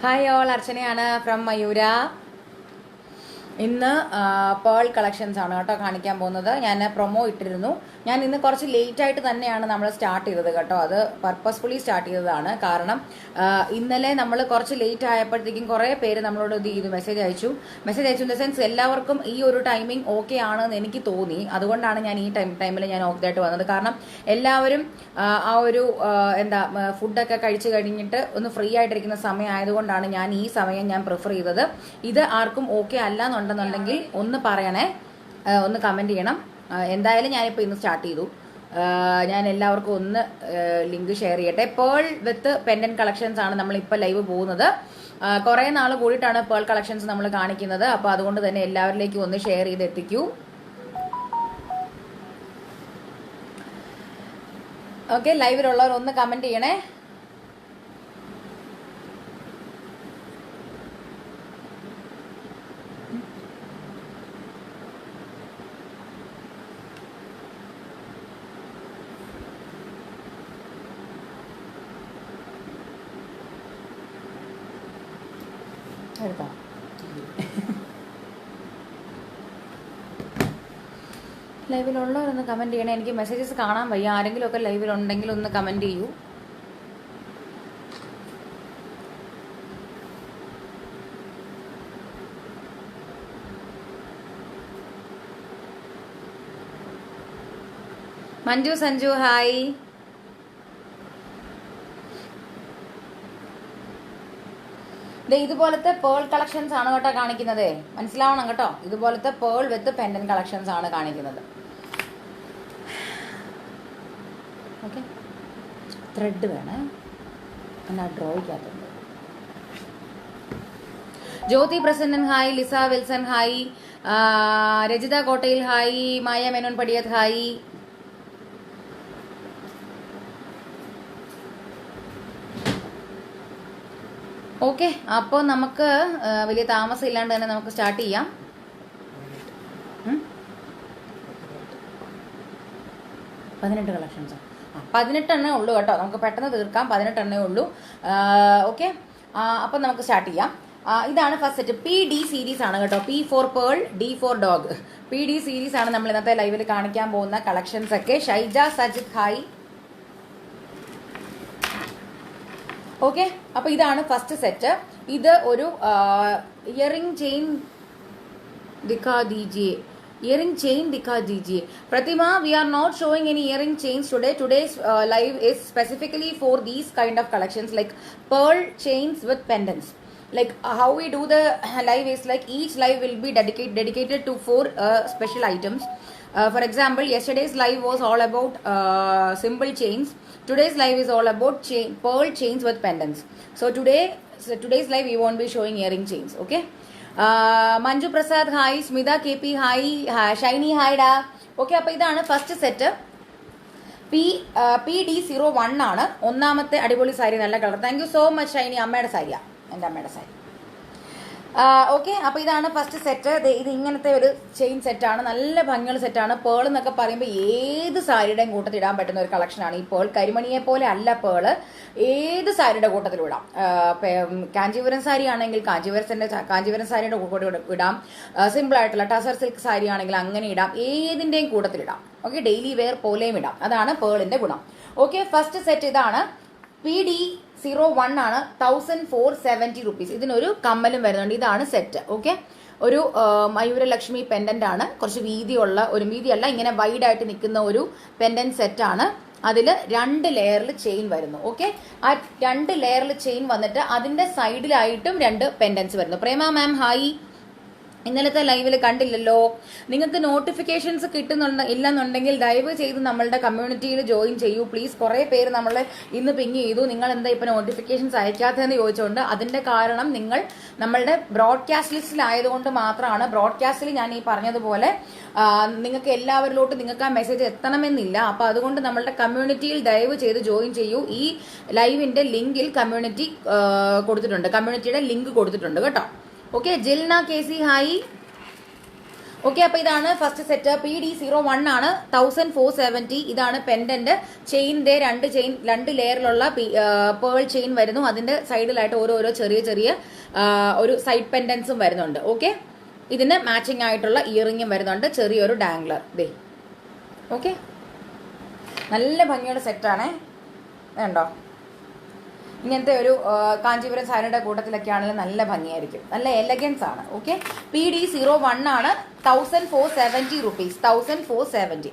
Hi all, അർച്ചനയാണ് from Mayura. ഇന്ന് pearl collections ആണ് കേട്ടോ കാണിക്കാൻ പോകുന്നത്. ഞാൻ പ്രൊമോ ഇട്ടിരുന്നു. ഞാൻ ഇന്ന് കുറച്ച് ലേറ്റ് ആയിട്ട് തന്നെയാണ് നമ്മൾ സ്റ്റാർട്ട് ചെയ്തത് കേട്ടോ. അത് പർപ്പസ്ഫുള്ളി സ്റ്റാർട്ട് ചെയ്തതാണ്. കാരണം ഇന്നലെ നമ്മൾ കുറച്ച് ലേറ്റ് ആയപ്പോഴത്തേക്കും കുറേ പേര് നമ്മളോട് ഇത് ചെയ്തു, മെസ്സേജ് അയച്ചു ഇൻ ദ സെൻസ് എല്ലാവർക്കും ഈ ഒരു ടൈമിംഗ് ഓക്കെ ആണെന്ന് എനിക്ക് തോന്നി. അതുകൊണ്ടാണ് ഞാൻ ഈ ടൈമിൽ ഞാൻ ഓക്കെ ആയിട്ട് വന്നത്. കാരണം എല്ലാവരും ആ ഒരു ഫുഡൊക്കെ കഴിച്ചു കഴിഞ്ഞിട്ട് ഒന്ന് ഫ്രീ ആയിട്ടിരിക്കുന്ന സമയം ആയതുകൊണ്ടാണ് ഞാൻ ഈ സമയം ഞാൻ പ്രിഫർ ചെയ്തത്. ഇത് ആർക്കും ഓക്കെ അല്ല എന്നുണ്ടെന്നുണ്ടെങ്കിൽ ഒന്ന് പറയണേ, ഒന്ന് കമൻറ്റ് ചെയ്യണം. എന്തായാലും ഞാനിപ്പോൾ ഇന്ന് സ്റ്റാർട്ട് ചെയ്തു. ഞാൻ എല്ലാവർക്കും ഒന്ന് ലിങ്ക് ഷെയർ ചെയ്യട്ടെ. പേൾ വിത്ത് പെൻഡന്റ് കളക്ഷൻസ് ആണ് നമ്മളിപ്പോൾ ലൈവ് പോകുന്നത്. കുറേ നാൾ കൂടിയിട്ടാണ് പേൾ കളക്ഷൻസ് നമ്മൾ കാണിക്കുന്നത്. അപ്പോൾ അതുകൊണ്ട് തന്നെ എല്ലാവരിലേക്കും ഒന്ന് ഷെയർ ചെയ്ത് എത്തിക്കൂ. ഓക്കെ, ലൈവിലുള്ളവർ ഒന്ന് കമൻറ്റ് ചെയ്യണേ. എടുക്കാം. ലൈവിലുള്ളവരൊന്ന് കമൻറ്റ് ചെയ്യണേ. എനിക്ക് മെസ്സേജസ് കാണാൻ വയ്യ. ആരെങ്കിലും ഒക്കെ ലൈവിലുണ്ടെങ്കിൽ ഒന്ന് കമൻറ്റ് ചെയ്യൂ. മഞ്ജു സഞ്ജു ഹായ്. ഇതുപോലത്തെ പേൾ കളക്ഷൻസ് ആണ് കേട്ടോ കാണിക്കുന്നത്. മനസ്സിലാവണം കേട്ടോ. ഇതുപോലത്തെ പേൾ വിത്ത് പെൻഡന്റ് കളക്ഷൻസ് ആണ് കാണിക്കുന്നത്. ഓക്കെ, ത്രെഡ് വേണേ. എന്നാ ഡ്രോയ്ക്കകത്തുണ്ട്. Jyothi Prasannan hi. Lisa Wilson hi. Rajitha Kottayil hi. Maya Menon Padiyath hi. Okay, അപ്പോൾ നമുക്ക് വലിയ താമസം ഇല്ലാണ്ട് തന്നെ നമുക്ക് സ്റ്റാർട്ട് ചെയ്യാം. 18 കളക്ഷൻസ്. 18 എണ്ണേ ഉള്ളൂ കേട്ടോ. നമുക്ക് പെട്ടെന്ന് തീർക്കാം. 18 എണ്ണേ ഉള്ളൂ. ഓക്കെ, അപ്പം നമുക്ക് സ്റ്റാർട്ട് ചെയ്യാം. ഇതാണ് ഫസ്റ്റ് സെറ്റ്. PD സീരീസ് ആണ് കേട്ടോ. P for pearl, D for dog. PD series ആണ് നമ്മൾ ഇന്നത്തെ ലൈവിൽ കാണിക്കാൻ പോകുന്ന കളക്ഷൻസ് ഒക്കെ. ഷൈജ സജിത് ഹായ്. ഓക്കെ, അപ്പൊ ഇതാണ് ഫസ്റ്റ് സെറ്റ്. ഇത് ഒരു ഇയറിംഗ് ചെയിൻ ദിഖാ ദീജിയെ. Earring chain dikha dijiye. Pratima, we are not showing any earring chains today. Today's live is specifically for these kind of collections like pearl chains with pendants. Like how we do the live is like each live will be dedicated to 4 special items. For example, yesterday's live was all about simple chains. Today's live is all about pearl chains with pendants. So today's live we won't be showing earring chains. Okay. Manju Prasad hi. Smitha KP hi. Shiny ഹായ്ഡാ. Okay, അപ്പോൾ ഇതാണ് first set. PD01 ആണ് ഒന്നാമത്തെ അടിപൊളി സാരി. നല്ല colour. Thank you so much Shiny. അമ്മയുടെ സാരിയാ, എൻ്റെ അമ്മയുടെ സാരി. ഓക്കെ, അപ്പോൾ ഇതാണ് ഫസ്റ്റ് സെറ്റ്. ഇത് ഇങ്ങനത്തെ ഒരു ചെയിൻ സെറ്റാണ്. നല്ല ഭംഗിയുള്ള സെറ്റാണ്. പേൾ എന്നൊക്കെ പറയുമ്പോൾ ഏത് സാരിയുടെയും കൂട്ടത്തിൽ ഇടാൻ പറ്റുന്ന ഒരു കളക്ഷനാണ് ഈ പേൾ. കരിമണിയെ പോലെ അല്ല പേള്. ഏത് സാരിയുടെ കൂട്ടത്തിലും ഇടാം. കാഞ്ചീപുരം സാരി ആണെങ്കിൽ കാഞ്ചീപുരം സാരിയുടെ കൂടെ ഇടാം. സിമ്പിൾ ആയിട്ടുള്ള ടസർ സിൽക്ക് സാരി ആണെങ്കിൽ അങ്ങനെ ഇടാം. ഏതിൻ്റെയും കൂട്ടത്തിലിടാം. ഓക്കെ, ഡെയിലി വെയർ പോലെയും ഇടാം. അതാണ് പേളിന്റെ ഗുണം. ഓക്കെ, ഫസ്റ്റ് സെറ്റ് ഇതാണ്. PD01 ആണ്. 1470 റുപ്പീസ്. ഇതിനൊരു കമ്മലും വരുന്നുണ്ട്. ഇതാണ് സെറ്റ്. ഓക്കെ, ഒരു മയൂരലക്ഷ്മി പെൻഡന്റ് ആണ്. കുറച്ച് വീതിയുള്ള, ഒരു വീതിയല്ല, ഇങ്ങനെ വൈഡ് ആയിട്ട് നിൽക്കുന്ന ഒരു പെൻഡന്റ് സെറ്റ് ആണ്. അതിൽ 2 ലെയറിൽ ചെയിൻ വരുന്നു. ഓക്കെ, ആ 2 ലെയറിൽ ചെയിൻ വന്നിട്ട് അതിന്റെ സൈഡിലായിട്ടും 2 പെൻഡൻസ് വരുന്നു. പ്രേമ മാം ഹായ്. ഇന്നലത്തെ ലൈവിൽ കണ്ടില്ലല്ലോ. നിങ്ങൾക്ക് നോട്ടിഫിക്കേഷൻസ് ഇല്ലെന്നുണ്ടെങ്കിൽ ദയവ് ചെയ്ത് നമ്മളുടെ കമ്മ്യൂണിറ്റിയിൽ ജോയിൻ ചെയ്യൂ പ്ലീസ്. കുറേ പേര് നമ്മളെ ഇന്ന് പിങ് ചെയ്തു. നിങ്ങൾ എന്താ ഇപ്പം നോട്ടിഫിക്കേഷൻസ് അയക്കാത്തതെന്ന് ചോദിച്ചുകൊണ്ട്. അതിന്റെ കാരണം നിങ്ങൾ നമ്മളുടെ ബ്രോഡ്കാസ്റ്റ് ലിസ്റ്റിലായതുകൊണ്ട് മാത്രമാണ്. ബ്രോഡ്കാസ്റ്റിൽ ഞാൻ ഈ പറഞ്ഞതുപോലെ നിങ്ങൾക്ക് എല്ലാവരിലോട്ടും നിങ്ങൾക്ക് ആ മെസ്സേജ് എത്തണമെന്നില്ല. അപ്പോൾ അതുകൊണ്ട് നമ്മളുടെ കമ്മ്യൂണിറ്റിയിൽ ദയവ് ചെയ്ത് ജോയിൻ ചെയ്യൂ. ഈ ലൈവിന്റെ ലിങ്കിൽ കമ്മ്യൂണിറ്റി കൊടുത്തിട്ടുണ്ട്. കമ്മ്യൂണിറ്റിയുടെ ലിങ്ക് കൊടുത്തിട്ടുണ്ട് കേട്ടോ. Okay, Jilna KC hi. Okay, അപ്പോൾ ഇതാണ് ഫസ്റ്റ് സെറ്റ്. PD01 ആണ് 1470. ഇതാണ് പെൻഡന്റ്. ചെയിൻ്റെ രണ്ട് ലെയറിലുള്ള പേൾ ചെയിൻ വരുന്നു. അതിന്റെ സൈഡിലായിട്ട് ഓരോരോ ചെറിയ ചെറിയ ഒരു സൈഡ് പെൻഡൻസും വരുന്നുണ്ട്. ഓക്കെ, ഇതിന് മാച്ചിങ് ആയിട്ടുള്ള ഇയറിങ്ങും വരുന്നുണ്ട്, ചെറിയൊരു ഡാംഗ്ലർ ദേ. ഓക്കെ, നല്ല ഭംഗിയുള്ള സെറ്റാണേ, വേണ്ടോ? ഇങ്ങനത്തെ ഒരു കാഞ്ചീപുരം സാരിയുടെ കൂട്ടത്തിലൊക്കെ ആണെങ്കിലും നല്ല ഭംഗിയായിരിക്കും, നല്ല എലഗൻസ് ആണ്. ഓക്കെ, PD01 ആണ് 1470 rupees, 1470.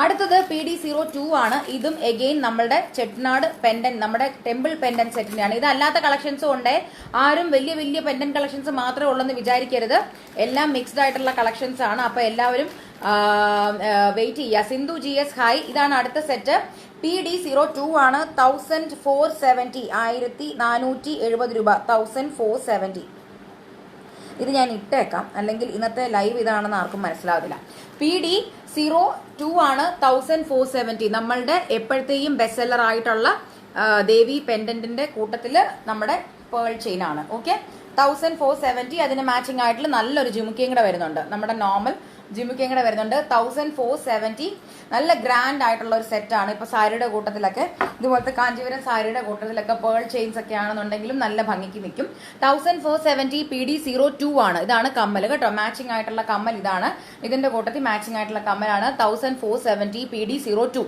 അടുത്തത് PD02 ആണ്. ഇതും എഗെയിൻ നമ്മുടെ ചെട്ടിനാട് പെൻഡന്റ്, നമ്മുടെ ടെമ്പിൾ പെൻഡന്റ് സെറ്റിന്റെയാണ്. ഇത് അല്ലാത്ത കളക്ഷൻസും ഉണ്ട്. ആരും വലിയ വലിയ പെൻഡന്റ് കളക്ഷൻസ് മാത്രമേ ഉള്ളെന്ന് വിചാരിക്കരുത്, എല്ലാം മിക്സ്ഡ് ആയിട്ടുള്ള കളക്ഷൻസ് ആണ്. അപ്പൊ എല്ലാവരും വെയിറ്റ് ചെയ്യുക. Sindhu GS hi. ഇതാണ് അടുത്ത സെറ്റ്. PD02 ആണ് 1470, 1470 രൂപ, 1470. ഇത് ഞാൻ ഇട്ടേക്കാം, അല്ലെങ്കിൽ ഇന്നത്തെ ലൈവ് ഇതാണെന്ന് ആർക്കും മനസ്സിലാവില്ല. PD02 ആണ് 1470. നമ്മളുടെ എപ്പോഴത്തെയും ബെസ്റ്റ് സെല്ലർ ആയിട്ടുള്ള ദേവി പെൻഡന്റിന്റെ കൂട്ടത്തിൽ നമ്മുടെ പേൾ ചെയിൻ ആണ്. ഓക്കെ, 1470. അതിന് മാച്ചിങ് ആയിട്ടുള്ള നല്ലൊരു ജിമുക്കയും കൂടെ വരുന്നുണ്ട്, നമ്മുടെ നോർമൽ ജിമുക്കയും കൂടെ വരുന്നുണ്ട്. 1470. നല്ല ഗ്രാൻഡ് ആയിട്ടുള്ള ഒരു സെറ്റാണ്. ഇപ്പൊ സാരിയുടെ കൂട്ടത്തിലൊക്കെ, ഇതുപോലത്തെ കാഞ്ചീപുരം സാരിയുടെ കൂട്ടത്തിലൊക്കെ പേൾ ചെയിൻസ് ഒക്കെ ആണെന്നുണ്ടെങ്കിലും നല്ല ഭംഗിക്ക് നിൽക്കും. 1470 PD02 ആണ്. ഇതാണ് കമ്മൽ കേട്ടോ, മാച്ചിങ് ആയിട്ടുള്ള കമ്മൽ ഇതാണ്. ഇതിന്റെ കൂട്ടത്തിൽ മാച്ചിങ് ആയിട്ടുള്ള കമ്മലാണ് 1470 PD02.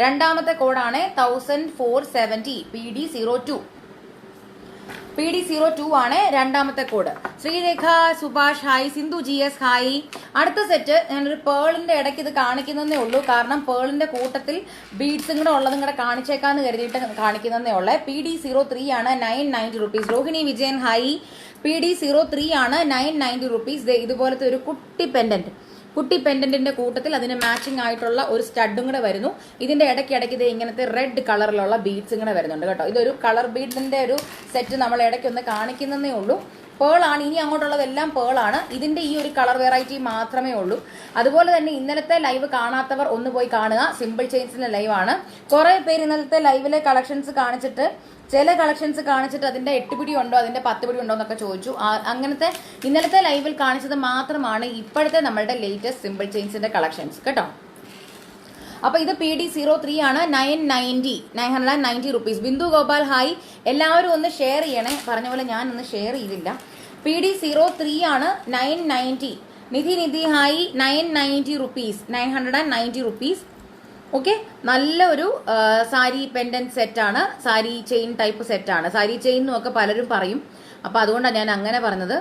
രണ്ടാമത്തെ കോഡാണ് 1470 PD02. PD02 ആണ് രണ്ടാമത്തെ code. Sreerekha Subhash hi. Sindhu GS hi. അടുത്ത സെറ്റ് ഞാനൊരു പേളിന്റെ ഇടയ്ക്ക് ഇത് കാണിക്കുന്നതേ ഉള്ളൂ, കാരണം പേളിന്റെ കൂട്ടത്തിൽ ബീഡ്സും കൂടെ ഉള്ളതും കൂടെ കാണിച്ചേക്കാന്ന് കരുതിയിട്ട് കാണിക്കുന്നതേ ഉള്ളേ. PD03 ആണ് 990 rupees. Rohini Vijayan hi. PD03 ആണ് 990 rupees. ഇതുപോലത്തെ ഒരു കുട്ടി പെൻഡന്റിന്റെ കൂട്ടത്തിൽ അതിന് മാച്ചിങ് ആയിട്ടുള്ള ഒരു സ്റ്റഡും കൂടെ വരുന്നു. ഇതിന്റെ ഇടയ്ക്കിടയ്ക്ക് ഇത് ഇങ്ങനത്തെ റെഡ് കളറിലുള്ള ബീഡ്സും കൂടെ വരുന്നുണ്ട് കേട്ടോ. ഇതൊരു കളർ ബീഡിന്റെ ഒരു സെറ്റ് നമ്മൾ ഇടയ്ക്കൊന്ന് കാണിക്കുന്നതേ ഉള്ളൂ. പേളാണ്, ഇനി അങ്ങോട്ടുള്ളതെല്ലാം പേളാണ്. ഇതിന്റെ ഈ ഒരു കളർ വെറൈറ്റി മാത്രമേ ഉള്ളൂ. അതുപോലെ തന്നെ ഇന്നലത്തെ ലൈവ് കാണാത്തവർ ഒന്ന് പോയി കാണുക, സിമ്പിൾ ചെയിൻസിന്റെ ലൈവാണ്. കുറെ പേര് ഇന്നലത്തെ ലൈവിലെ കളക്ഷൻസ് കാണിച്ചിട്ട്, ചില കളക്ഷൻസ് കാണിച്ചിട്ട് അതിന്റെ 8 പിടി ഉണ്ടോ അതിന്റെ 10 പിടി ഉണ്ടോ എന്നൊക്കെ ചോദിച്ചു. അങ്ങനത്തെ ഇന്നലത്തെ ലൈവിൽ കാണിച്ചത് മാത്രമാണ് ഇപ്പോഴത്തെ നമ്മളുടെ ലേറ്റസ്റ്റ് സിമ്പിൾ ചെയിൻസിന്റെ കളക്ഷൻസ് കേട്ടോ. അപ്പൊ ഇത് PD03 ആണ് 990 rupees. ബിന്ദു ഗോപാൽ ഹായ്. എല്ലാവരും ഒന്ന് ഷെയർ ചെയ്യണേ, പറഞ്ഞ പോലെ ഞാൻ ഒന്ന് ഷെയർ ചെയ്തില്ല. PD03 ആണ് 990. നിധി ഹായ്. 990 rupees, 990 rupees. ഓക്കെ, നല്ലൊരു സാരി പെൻഡന്റ് സെറ്റാണ്, സാരി ചെയിൻ ടൈപ്പ് സെറ്റാണ്. സാരി ചെയിൻ എന്നൊക്കെ പലരും പറയും, അപ്പൊ അതുകൊണ്ടാണ് ഞാൻ അങ്ങനെ പറഞ്ഞത്.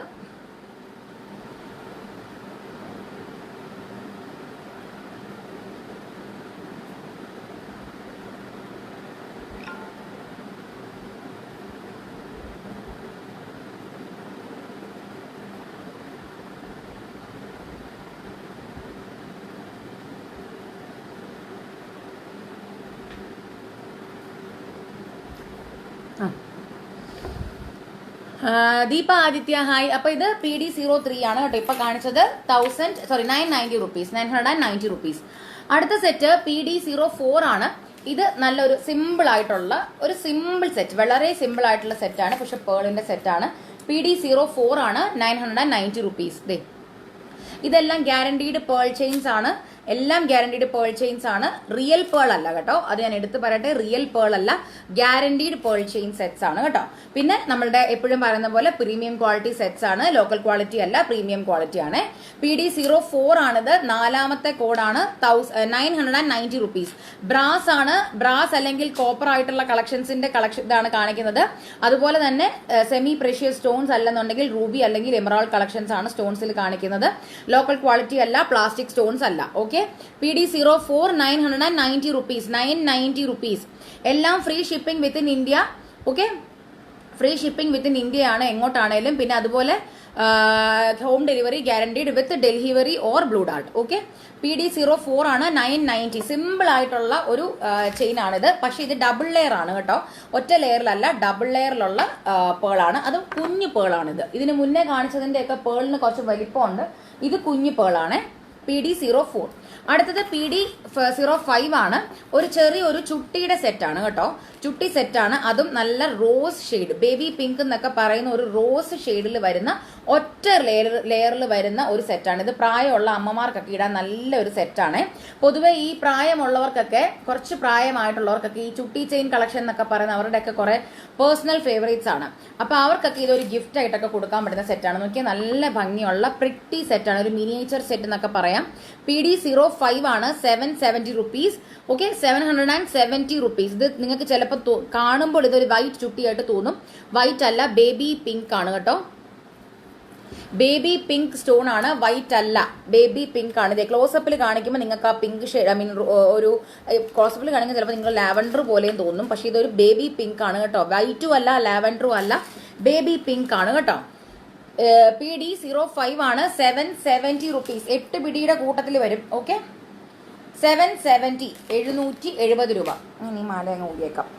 ദീപ ആദിത്യ ഹായ്. അപ്പൊ ഇത് PD03 ആണ് കേട്ടോ, ഇപ്പൊ കാണിച്ചത് 990 rupees, 990 rupees. അടുത്ത സെറ്റ് PD04 ആണ്. ഇത് നല്ലൊരു സിമ്പിൾ ആയിട്ടുള്ള ഒരു സിമ്പിൾ സെറ്റ്, വളരെ സിമ്പിൾ ആയിട്ടുള്ള സെറ്റാണ്, പക്ഷെ പേളിന്റെ സെറ്റാണ്. PD04 ആണ് 990 rupees. ഇതെല്ലാം ഗ്യാരണ്ടീഡ് പേൾ ചെയിൻസ് ആണ്, എല്ലാം ഗ്യാരണ്ടീഡ് പേൾ ചെയിൻസ് ആണ്. റിയൽ പേൾ അല്ല കേട്ടോ, അത് ഞാൻ എടുത്തു പറയട്ടെ, റിയൽ പേൾ അല്ല, ഗ്യാരണ്ടീഡ് പേൾ ചെയിൻ സെറ്റ്സ് ആണ് കേട്ടോ. പിന്നെ നമ്മളുടെ എപ്പോഴും പറയുന്ന പോലെ പ്രീമിയം ക്വാളിറ്റി സെറ്റ്സ് ആണ്, ലോക്കൽ ക്വാളിറ്റി അല്ല, പ്രീമിയം ക്വാളിറ്റി ആണ്. PD04 ആണിത്. നാലാമത്തെ കോഡാണ് 990 rupees. ബ്രാസ് ആണ്, ബ്രാസ് അല്ലെങ്കിൽ കോപ്പർ ആയിട്ടുള്ള കളക്ഷൻസിന്റെ ഇതാണ് കാണിക്കുന്നത്. അതുപോലെ തന്നെ സെമി പ്രഷ്യസ് സ്റ്റോൺസ് അല്ലെന്നുണ്ടെങ്കിൽ റൂബി അല്ലെങ്കിൽ എമറാൾഡ് കളക്ഷൻസ് ആണ് സ്റ്റോൺസിൽ കാണിക്കുന്നത്. ലോക്കൽ ക്വാളിറ്റി അല്ല, പ്ലാസ്റ്റിക് സ്റ്റോൺസ് അല്ല. Okay, PD04 990 rupees, 990 rupees. എല്ലാം free shipping within India. Okay, free shipping within India ആണ് എങ്ങോട്ടാണേലും. പിന്നെ അതുപോലെ home delivery guaranteed with delivery or blue Dart. Okay, PD04 ആണ് 990. സിമ്പിൾ ആയിട്ടുള്ള ഒരു ചെയിൻ ആണിത്, പക്ഷെ ഇത് ഡബിൾ ലെയർ ആണ് കേട്ടോ, ഒറ്റ ലെയറിലല്ല, ഡബിൾ ലെയറിലുള്ള പേളാണ്. അതും കുഞ്ഞു പേളാണിത്. ഇതിന് മുന്നേ കാണിച്ചതിന്റെ ഒക്കെ പേളിന് കുറച്ച് വലിപ്പമുണ്ട്, ഇത് കുഞ്ഞു പേളാണ്. PD04. അടുത്തത് PD05 ആണ്. ഒരു ചെറിയൊരു ചുട്ടിയുടെ സെറ്റാണ് കേട്ടോ. ചുട്ടി സെറ്റാണ്. അതും നല്ല റോസ് ഷെയ്ഡ്, ബേബി പിങ്ക് എന്നൊക്കെ പറയുന്ന ഒരു റോസ് ഷെയ്ഡിൽ വരുന്ന ഒറ്റ ലെയറിൽ വരുന്ന ഒരു സെറ്റാണ് ഇത്. പ്രായമുള്ള അമ്മമാർക്കൊക്കെ ഇടാൻ നല്ല ഒരു സെറ്റാണ്. പൊതുവെ ഈ പ്രായമുള്ളവർക്കൊക്കെ, കുറച്ച് പ്രായമായിട്ടുള്ളവർക്കൊക്കെ ഈ ചുട്ടി ചെയിൻ കളക്ഷൻ എന്നൊക്കെ പറയുന്ന അവരുടെയൊക്കെ കുറെ പേഴ്സണൽ ഫേവറേറ്റ്സ് ആണ്. അപ്പൊ അവർക്കൊക്കെ ഇതൊരു ഗിഫ്റ്റ് ആയിട്ടൊക്കെ കൊടുക്കാൻ പറ്റുന്ന സെറ്റാണ്. നോക്കിയാൽ നല്ല ഭംഗിയുള്ള പ്രിറ്റി സെറ്റാണ്, ഒരു മിനിയേച്ചർ സെറ്റ് എന്നൊക്കെ പറയാം. PD05 ആണ്. 770 റുപ്പീസ്. Okay, 770 rupees. ഇത് നിങ്ങൾക്ക് ചിലപ്പോൾ കാണുമ്പോൾ ഇതൊരു വൈറ്റ് ചുട്ടിയായിട്ട് തോന്നും. വൈറ്റ് അല്ല, ബേബി പിങ്ക് ആണ് കേട്ടോ. ബേബി പിങ്ക് സ്റ്റോൺ ആണ്, വൈറ്റ് അല്ല, ബേബി പിങ്ക് ആണ്. ഇത് ക്ലോസപ്പിൽ കാണിക്കുമ്പോൾ നിങ്ങൾക്ക് ആ പിങ്ക് ഷെയ്ഡ്, ഐ മീൻ ഒരു ക്ലോസപ്പിൽ കാണിക്കുമ്പോൾ ചിലപ്പോൾ നിങ്ങൾ ലാവൻഡർ പോലെയും തോന്നും. പക്ഷെ ഇതൊരു ബേബി പിങ്ക് ആണ് കേട്ടോ. വൈറ്റും അല്ല, ലാവൻഡറും അല്ല, ബേബി പിങ്ക് ആണ് കേട്ടോ. PD05 ആണ്. 770 റുപ്പീസ്. 8 പിടിയുടെ കൂട്ടത്തിൽ വരും. ഓക്കെ, 770, 770 രൂപ. ഇനി മാല അങ്ങ് ഊരിയേക്കാം.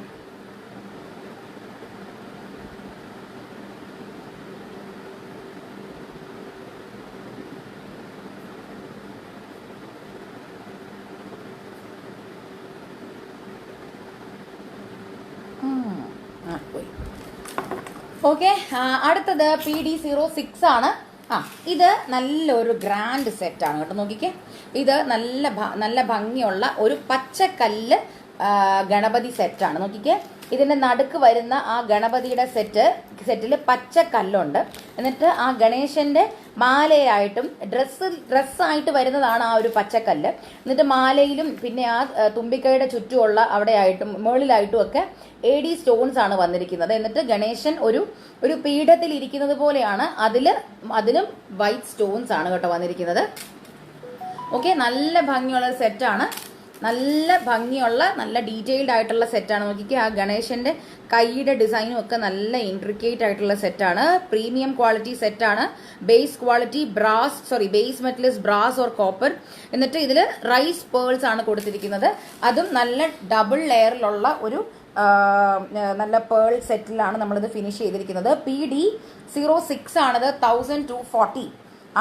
ഓക്കെ, അടുത്തത് PD06 ആണ്. ഇത് നല്ലൊരു ഗ്രാൻഡ് സെറ്റാണ് കേട്ടോ. നോക്കിക്കേ, ഇത് നല്ല ഭംഗിയുള്ള ഒരു പച്ചക്കല്ല് ഗണപതി സെറ്റാണ്. നോക്കിക്കേ, ഇതിന്റെ നടുക്ക് വരുന്ന ആ ഗണപതിയുടെ സെറ്റിൽ പച്ചക്കല്ലുണ്ട്. എന്നിട്ട് ആ ഗണേശന്റെ മാലയായിട്ടും ഡ്രസ്സായിട്ട് വരുന്നതാണ് ആ ഒരു പച്ചക്കല്ല്. എന്നിട്ട് മാലയിലും പിന്നെ ആ തുമ്പിക്കൈയുടെ ചുറ്റുമുള്ള അവിടെയായിട്ടും മുകളിലായിട്ടും ഒക്കെ AD സ്റ്റോൺസ് ആണ് വന്നിരിക്കുന്നത്. എന്നിട്ട് ഗണേശൻ ഒരു പീഠത്തിൽ ഇരിക്കുന്നത് പോലെയാണ്. അതിലും വൈറ്റ് സ്റ്റോൺസ് ആണ് കേട്ടോ വന്നിരിക്കുന്നത്. ഓക്കെ, നല്ല ഭംഗിയുള്ള സെറ്റാണ്. നല്ല ഭംഗിയുള്ള, നല്ല ഡീറ്റെയിൽഡ് ആയിട്ടുള്ള സെറ്റാണ്. നോക്കിക്കേ, ആ ഗണേശന്റെ കൈയുടെ ഡിസൈനും ഒക്കെ നല്ല ഇൻട്രിക്കേറ്റ് ആയിട്ടുള്ള സെറ്റാണ്. പ്രീമിയം ക്വാളിറ്റി സെറ്റാണ്. Base quality base metal is brass or copper. എന്നിട്ട് ഇതിൽ റൈസ് പേൾസ് ആണ് കൊടുത്തിരിക്കുന്നത്. അതും നല്ല ഡബിൾ ലെയറിലുള്ള ഒരു നല്ല പേൾ സെറ്റിലാണ് നമ്മളിത് ഫിനിഷ് ചെയ്തിരിക്കുന്നത്. PD06 ആണത്. 1240,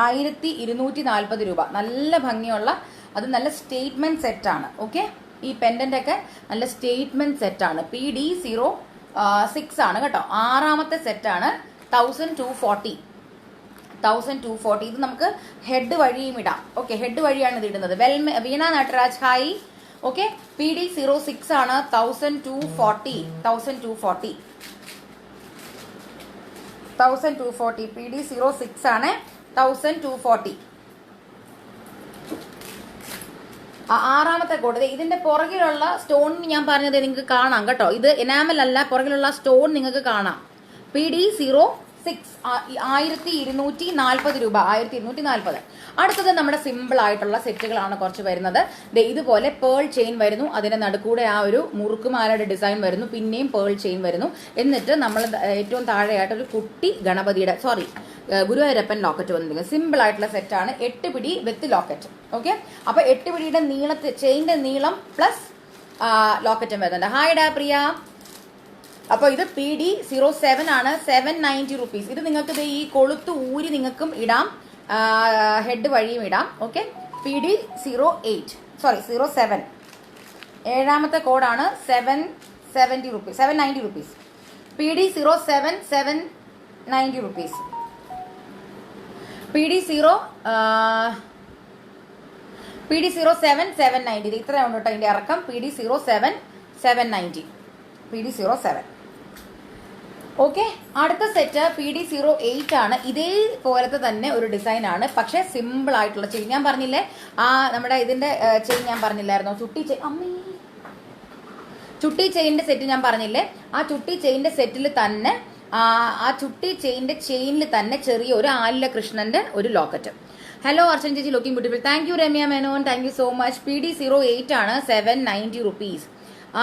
1240 രൂപ. നല്ല ഭംഗിയുള്ള, അത് നല്ല സ്റ്റേറ്റ്മെന്റ് സെറ്റാണ്. ഓക്കെ, ഈ പെൻഡന്റ് ഒക്കെ നല്ല സ്റ്റേറ്റ്മെന്റ് സെറ്റാണ്. PD06 ആണ് കേട്ടോ. 6ാമത്തെ സെറ്റാണ്. 1240. ഇത് നമുക്ക് ഹെഡ് വഴിയും ഇടാം. ഓക്കെ, ഹെഡ് വഴിയാണ് ഇത് ഇടുന്നത്. വീണ നട്ടരാജ്, ഹായ്. ഓക്കെ, PD06 ആണ്. 1240. PD06 ആണ്. 1240. 6ാമത്തെ കോഡ്. ഇതിന്റെ പുറകിലുള്ള സ്റ്റോൺ ഞാൻ പറഞ്ഞത് നിങ്ങൾക്ക് കാണാം കേട്ടോ. ഇത് എനാമൽ അല്ല, പുറകിലുള്ള സ്റ്റോൺ നിങ്ങൾക്ക് കാണാം. PD06 1240 രൂപ. 1240. അടുത്തത് നമ്മുടെ സിമ്പിൾ ആയിട്ടുള്ള സെറ്റുകളാണ് കുറച്ച് വരുന്നത്. ഇതുപോലെ പേൾ ചെയിൻ വരുന്നു. അതിന്റെ നടുക്കൂടെ ആ ഒരു മുറുക്കുമാലയുടെ ഡിസൈൻ വരുന്നു. പിന്നെയും പേൾ ചെയിൻ വരുന്നു. എന്നിട്ട് നമ്മൾ ഏറ്റവും താഴെയായിട്ട് ഒരു കുട്ടി ഗണപതിയുടെ ഗുരുവായൂരപ്പൻ ലോക്കറ്റ് വന്നിരിക്കുന്നത്. സിമ്പിൾ ആയിട്ടുള്ള സെറ്റാണ്. 8 പിടി വിത്ത് ലോക്കറ്റ്. ഓക്കെ, അപ്പൊ 8 പിടിയുടെ ചെയിന്റെ നീളം പ്ലസ് ലോക്കറ്റും വരുന്നുണ്ട്. ഹായ് ഡാ പ്രിയ. അപ്പൊ ഇത് PD07 ആണ്. 790 റുപ്പീസ്. ഇത് നിങ്ങൾക്ക് ഈ കൊളുത്ത് ഊരി നിങ്ങൾക്കും ഇടാം, ഹെഡ് വഴിയും ഇടാം. Okay, PD07. 7ാമത്തെ കോഡാണ്. 790 റുപ്പീസ്. PD07 790 rupees. PD07 790. ഇത് ഇത്രയാണ് കേട്ടോ ഇതിന്റെ ഇറക്കം. PD07 790. PD07. ഓക്കെ, അടുത്ത സെറ്റ് PD08 ആണ്. ഇതേപോലത്തെ തന്നെ ഒരു ഡിസൈൻ ആണ്. പക്ഷെ സിമ്പിൾ ആയിട്ടുള്ള ചെയിൻ. ഞാൻ പറഞ്ഞില്ലേ, നമ്മുടെ ഇതിന്റെ ചെയിൻ ഞാൻ പറഞ്ഞില്ലായിരുന്നോ, ചുട്ടി ചെയിന്റെ സെറ്റ് ഞാൻ പറഞ്ഞില്ലേ. ആ ചുട്ടി ചെയിന്റെ സെറ്റിൽ തന്നെ, ആ ചുട്ടി ചെയിനിൽ തന്നെ ചെറിയ ഒരു ആലില കൃഷ്ണന്റെ ഒരു ലോക്കറ്റ്. ഹലോ അർച്ചൻ ചേച്ചി, looking beautiful. Thank you Ramya Menon, thank you so much. PD08 ആണ്. 790 റുപ്പീസ്.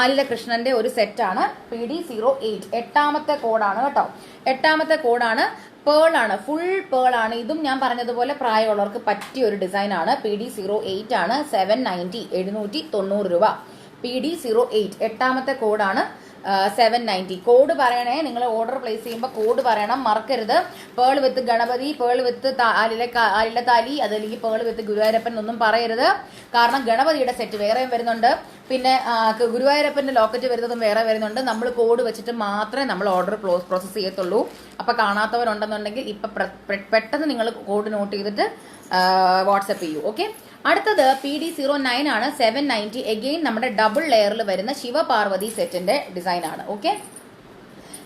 ആലില കൃഷ്ണന്റെ ഒരു സെറ്റാണ്. PD08. 8ാമത്തെ കോഡാണ് കേട്ടോ. 8ാമത്തെ കോഡാണ്. പേൾ ആണ്, ഫുൾ പേൾ ആണ്. ഇതും ഞാൻ പറഞ്ഞതുപോലെ പ്രായമുള്ളവർക്ക് പറ്റിയ ഒരു ഡിസൈൻ ആണ്. PD08 ആണ്. 790, 790 രൂപ. PD08. 8ാമത്തെ കോഡാണ്. 790. കോഡ് പറയണേ, നിങ്ങൾ ഓർഡർ പ്ലേസ് ചെയ്യുമ്പോൾ കോഡ് പറയണം, മറക്കരുത്. പേൾ വിത്ത് ഗണപതി, പേൾ വിത്ത് ആലിലത്താലി, അതല്ലെങ്കിൽ പേൾ വിത്ത് ഗുരുവായൂരപ്പൻ എന്നൊന്നും പറയരുത്. കാരണം ഗണപതിയുടെ സെറ്റ് വേറെയും വരുന്നുണ്ട്, പിന്നെ ഗുരുവായൂരപ്പൻ്റെ ലോക്കറ്റ് വരുന്നതും വേറെ വരുന്നുണ്ട്. നമ്മൾ കോഡ് വെച്ചിട്ട് മാത്രമേ നമ്മൾ ഓർഡർ പ്രോസസ്സ് ചെയ്യത്തുള്ളൂ. അപ്പോൾ കാണാത്തവരുണ്ടെന്നുണ്ടെങ്കിൽ ഇപ്പം പെട്ടെന്ന് നിങ്ങൾ കോഡ് നോട്ട് ചെയ്തിട്ട് വാട്സപ്പ് ചെയ്യൂ. ഓക്കെ, അടുത്തത് PD09 ആണ്, 790. എഗെയിൻ നമ്മുടെ ഡബിൾ ലെയറിൽ വരുന്ന ശിവപാർവതി സെറ്റിന്റെ ഡിസൈൻ ആണ്. ഓക്കെ,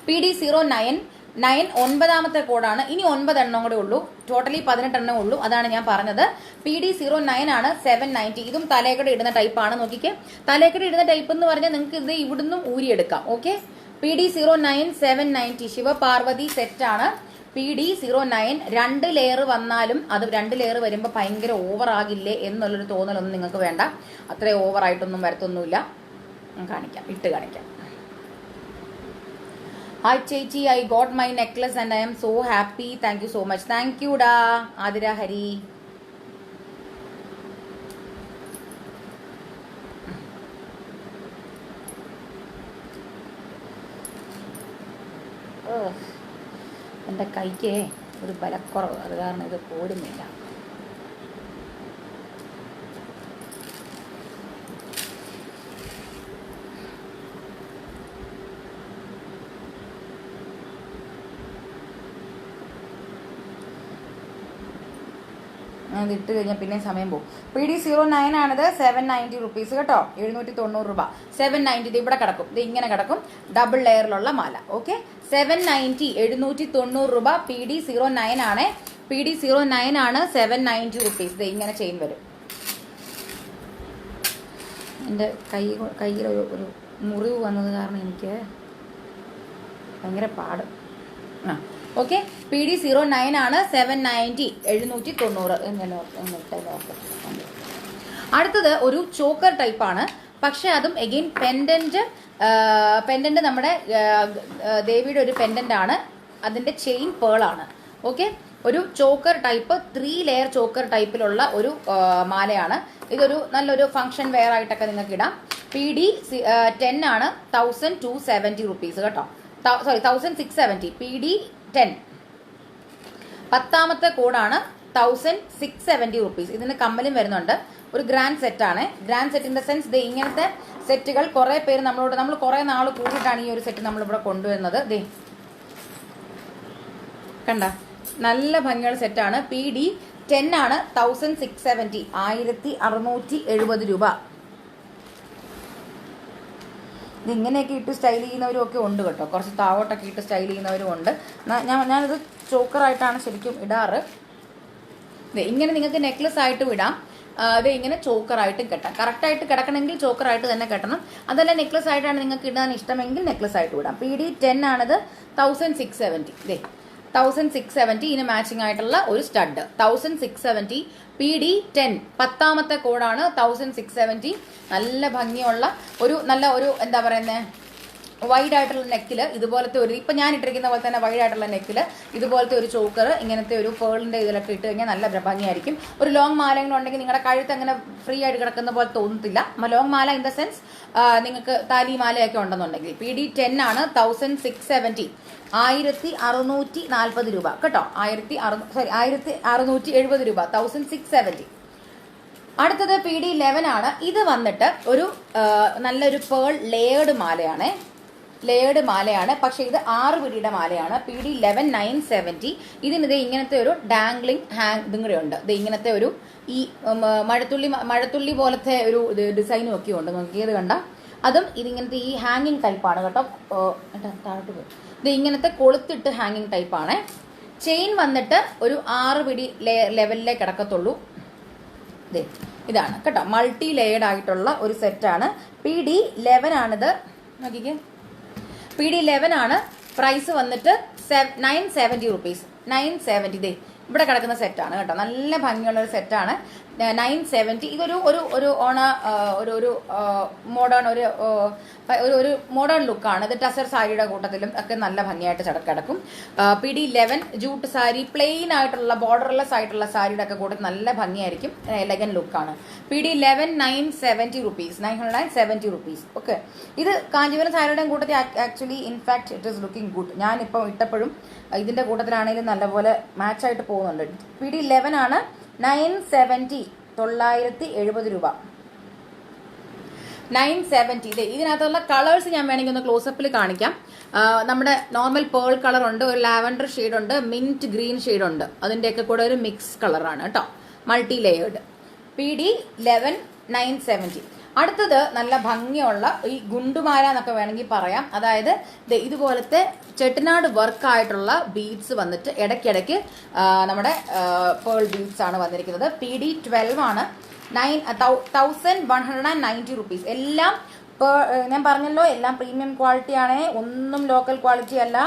PD09 9 കോഡാണ്. ഇനി 9 എണ്ണം കൂടെ ഉള്ളൂ, ടോട്ടലി 18 എണ്ണം ഉള്ളൂ. അതാണ് ഞാൻ പറഞ്ഞത്. PD09 ആണ്, 790. ഇതും തലേക്കട ഇടുന്ന ടൈപ്പാണ്. നോക്കിക്കേ, തലേക്കട ഇടുന്ന ടൈപ്പ് എന്ന് പറഞ്ഞാൽ നിങ്ങൾക്ക് ഇത് ഇവിടുന്നും ഊരിയെടുക്കാം. ഓക്കെ, PD09 790 ശിവപാർവതി സെറ്റാണ്. PD09 2 ലെയർ വന്നാലും അത് 2 ലെയർ വരുമ്പോൾ ഭയങ്കര ഓവർ ആകില്ലേ എന്നുള്ളൊരു തോന്നലൊന്നും നിങ്ങൾക്ക് വേണ്ട. അത്ര ഓവറായിട്ടൊന്നും വരത്തൊന്നുമില്ല. കാണിക്കാം, ഇട്ട് കാണിക്കാം. ഹായ് ചേച്ചി, I got my necklace and I M so happy. Thank you so much. Thank you ഡാ ആതിര ഹരി. എൻ്റെ കൈക്ക് ഒരു ബലക്കുറവ്, അത് കാരണം ഇത് പോരുന്നില്ല. അത് ഇട്ട് കഴിഞ്ഞാൽ പിന്നെ സമയം പോകും. PD09 ആണിത്, 790 റുപ്പീസ് കേട്ടോ, 790 രൂപ. 790 ഇവിടെ കിടക്കും, ഇത് ഇങ്ങനെ കിടക്കും, ഡബിൾ ലെയറിലുള്ള മാല. ഓക്കെ, 790 790 രൂപ. PD09 ആണ്, PD09 ആണ്, 790 റുപ്പീസ്. ഇത് ഇങ്ങനെ ചെയിൻ വരും. എൻ്റെ കയ്യിൽ ഒരു മുറിവ് വന്നത് കാരണം എനിക്ക് ഭയങ്കര പാട്. ഓക്കെ, PD09 ആണ്, 790 790. അടുത്തത് ഒരു ചോക്കർ ടൈപ്പാണ്, പക്ഷെ അതും എഗെയിൻ പെൻഡന്റ് നമ്മുടെ ദേവിയുടെ ഒരു പെൻഡന്റ് ആണ്. അതിന്റെ ചെയിൻ പേളാണ്. ഓക്കെ, ഒരു ചോക്കർ ടൈപ്പ് 3 ലെയർ ചോക്കർ ടൈപ്പിലുള്ള ഒരു മാലയാണ്. ഇതൊരു നല്ലൊരു ഫംഗ്ഷൻ വെയർ ആയിട്ടൊക്കെ നിങ്ങൾക്ക് ഇടാം. PD10 ആണ്, 1270 റുപ്പീസ് കേട്ടോ. സോറി 1670. PD10 10 കോഡാണ്, 1670 റുപ്പീസ്. ഇതിന് കമ്മലും വരുന്നുണ്ട്. ഒരു ഗ്രാൻഡ് സെറ്റാണ്. Grand set in the sense ദേ ഇങ്ങനത്തെ സെറ്റുകൾ കുറേ പേര് നമ്മൾ കുറേ നാൾ കൂടിയിട്ടാണ് ഈ ഒരു സെറ്റ് നമ്മളിവിടെ കൊണ്ടുവരുന്നത്. ദേ കണ്ട, നല്ല ഭംഗിയുള്ള സെറ്റാണ്. PD10 ആണ്, 1670 1670 രൂപ. ഇതിങ്ങനെയൊക്കെ ഇട്ട് സ്റ്റൈൽ ചെയ്യുന്നവരും ഒക്കെ ഉണ്ട് കേട്ടോ, കുറച്ച് താവോട്ടൊക്കെ ഇട്ട് സ്റ്റൈൽ ചെയ്യുന്നവരും ഉണ്ട്. ഞാനിത് ചോക്കറായിട്ടാണ് ശരിക്കും ഇടാറ്. ഇങ്ങനെ നിങ്ങൾക്ക് നെക്ലസ് ആയിട്ടും ഇടാം, അത് ഇങ്ങനെ ചോക്കറായിട്ടും കെട്ടാം. കറക്റ്റായിട്ട് കിടക്കണമെങ്കിൽ ചോക്കറായിട്ട് തന്നെ കെട്ടണം. അതല്ല നെക്ലസ് ആയിട്ടാണ് നിങ്ങൾക്ക് ഇടാൻ ഇഷ്ടമെങ്കിൽ നെക്ലസ് ആയിട്ട് ഇടാം. PD10 ആണിത്, 1670. 1670. ഇതിന് മാച്ചിങ് ആയിട്ടുള്ള ഒരു സ്റ്റഡ് 1670. PD10 10 കോഡാണ്, 1670. നല്ല ഭംഗിയുള്ള ഒരു എന്താ പറയുന്നത്, വൈഡ് ആയിട്ടുള്ള നെക്കിൽ ഇതുപോലത്തെ ഒരു, ഇപ്പം ഞാൻ ഇട്ടിരിക്കുന്ന പോലെ തന്നെ വൈഡ് ആയിട്ടുള്ള നെക്കിൽ ഇതുപോലത്തെ ഒരു ചോക്കർ, ഇങ്ങനത്തെ ഒരു പേളിൻ്റെ ഇതിലൊക്കെ ഇട്ട് കഴിഞ്ഞാൽ നല്ല ഭംഗിയായിരിക്കും. ഒരു ലോങ് മാലകളുണ്ടെങ്കിൽ നിങ്ങളുടെ കഴുത്ത് അങ്ങനെ ഫ്രീ ആയിട്ട് കിടക്കുന്ന പോലെ തോന്നത്തില്ല. Long Mala in the sense നിങ്ങൾക്ക് താലി മാലയൊക്കെ ഉണ്ടെന്നുണ്ടെങ്കിൽ. PD10 ആണ്, 1670 1640 രൂപ കേട്ടോ. 1670 രൂപ, 1670. അടുത്തത് PD11 ആണ്. ഇത് വന്നിട്ട് ഒരു നല്ലൊരു പേൾ ലേയേർഡ് മാലയാണ്. പക്ഷെ ഇത് 6 പിടിയുടെ മാലയാണ്. PD11 970. ഇതിനിത് ഇങ്ങനത്തെ ഒരു ഡാംഗ്ലിംഗ് ഇതും കൂടെ ഉണ്ട്. ഇത് ഇങ്ങനത്തെ ഒരു ഈ മഴത്തുള്ളി പോലത്തെ ഒരു ഡിസൈനും ഒക്കെ ഉണ്ട്. നോക്കിയത് കണ്ട, അതും ഇതിങ്ങനത്തെ ഈ ഹാങ്ങിങ് ടൈപ്പാണ് കേട്ടോ. താഴോട്ട് പോയി, ഇത് ഇങ്ങനത്തെ കൊളുത്തിട്ട് ഹാങ്ങിങ് ടൈപ്പാണ്. ചെയിൻ വന്നിട്ട് ഒരു 6 പിടി ലെവലിലേ കിടക്കത്തുള്ളൂ. ഇതാണ് കേട്ടോ, മൾട്ടി ലെയർഡ് ആയിട്ടുള്ള ഒരു സെറ്റാണ്. PD11 ആണിത്. നോക്കിക്കേ, PD11 ആണ്. പ്രൈസ് വന്നിട്ട് 970 റുപ്പീസ്. 970. ഇവിടെ കിടക്കുന്ന സെറ്റാണ് കേട്ടോ, നല്ല ഭംഗിയുള്ള ഒരു സെറ്റാണ്. 970. ഇതൊരു ഒരു ഒരു ഓണ ഒരു മോഡേൺ ഒരു മോഡേൺ ലുക്കാണ്. ഇത് ടസർ സാരിയുടെ കൂട്ടത്തിലും ഒക്കെ നല്ല ഭംഗിയായിട്ട് കിടക്കും. PD 11 ജൂട്ട് സാരി, പ്ലെയിൻ ആയിട്ടുള്ള ബോർഡർലെസ് ആയിട്ടുള്ള സാരിയുടെ ഒക്കെ കൂട്ടത്തിൽ നല്ല ഭംഗിയായിരിക്കും. എലഗൻ ലുക്കാണ്. PD 11 970 rupees, 970 rupees. ഓക്കെ, ഇത് കാഞ്ചീപുരം സാരിയുടെയും കൂട്ടത്തിൽ actually in fact it is looking good. ഞാനിപ്പോൾ ഇട്ടപ്പോഴും ഇതിന്റെ കൂട്ടത്തിലാണെങ്കിലും നല്ലപോലെ മാച്ചായിട്ട് പോകുന്നുണ്ട്. PD 11 ആണ് 970, 970 രൂപ. 970. ഇതിനകത്തുള്ള കളേഴ്സ് ഞാൻ വേണമെങ്കിൽ ഒന്ന് ക്ലോസപ്പിൽ കാണിക്കാം. നമ്മുടെ നോർമൽ പേൾ കളർ ഉണ്ട്, ഒരു ലാവൻഡർ ഷെയ്ഡ് ഉണ്ട്, മിന്റ് ഗ്രീൻ ഷെയ്ഡ് ഉണ്ട്. അതിന്റെയൊക്കെ കൂടെ ഒരു മിക്സ് കളറാണ് കേട്ടോ, മൾട്ടി ലെയേർഡ്. PD 11 970. അടുത്തത് നല്ല ഭംഗിയുള്ള ഈ ഗുണ്ടുമാല എന്നൊക്കെ വേണമെങ്കിൽ പറയാം. അതായത് ഇതുപോലത്തെ ചെട്ടിനാട് വർക്കായിട്ടുള്ള ബീഡ്സ് വന്നിട്ട് ഇടയ്ക്കിടയ്ക്ക് നമ്മുടെ പേൾ ബീഡ്സ് ആണ് വന്നിരിക്കുന്നത്. PD 12 ആണ് 1190 rupees. എല്ലാം ഞാൻ പറഞ്ഞല്ലോ, എല്ലാം പ്രീമിയം ക്വാളിറ്റി ആണ്, ഒന്നും ലോക്കൽ ക്വാളിറ്റി അല്ല.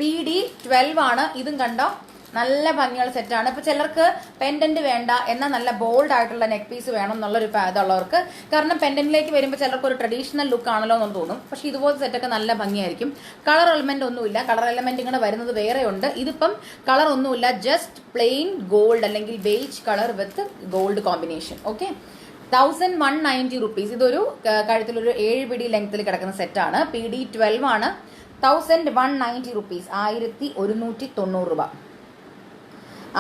PD 12 ആണ്. ഇതും കണ്ടോ, നല്ല ഭംഗിയുള്ള സെറ്റാണ്. ഇപ്പൊ ചിലർക്ക് പെൻഡന്റ് വേണ്ട, എന്നാൽ നല്ല ബോൾഡ് ആയിട്ടുള്ള നെക്ക് പീസ് വേണം എന്നുള്ളൊരു ഇതുള്ളവർക്ക്, കാരണം പെൻഡന്റിലേക്ക് വരുമ്പോൾ ചിലർക്ക് ഒരു ട്രഡീഷണൽ ലുക്ക് ആണല്ലോ എന്ന് തോന്നും. പക്ഷെ ഇതുപോലത്തെ സെറ്റൊക്കെ നല്ല ഭംഗിയായിരിക്കും. കളർ എലമെന്റ് ഒന്നുമില്ല, കളർ എലമെന്റ് ഇങ്ങനെ വരുന്നത് വേറെ ഉണ്ട്. ഇതിപ്പം കളർ ഒന്നുമില്ല, ജസ്റ്റ് പ്ലെയിൻ ഗോൾഡ് അല്ലെങ്കിൽ ബേജ് കളർ വിത്ത് ഗോൾഡ് കോമ്പിനേഷൻ. Okay, 1190 rupees. ഇതൊരു കഴുത്തിലൊരു 7 പിടി ലെങ്ത്തിൽ കിടക്കുന്ന സെറ്റാണ്. PD 12 ആണ് 1190 rupees, 1190 രൂപ.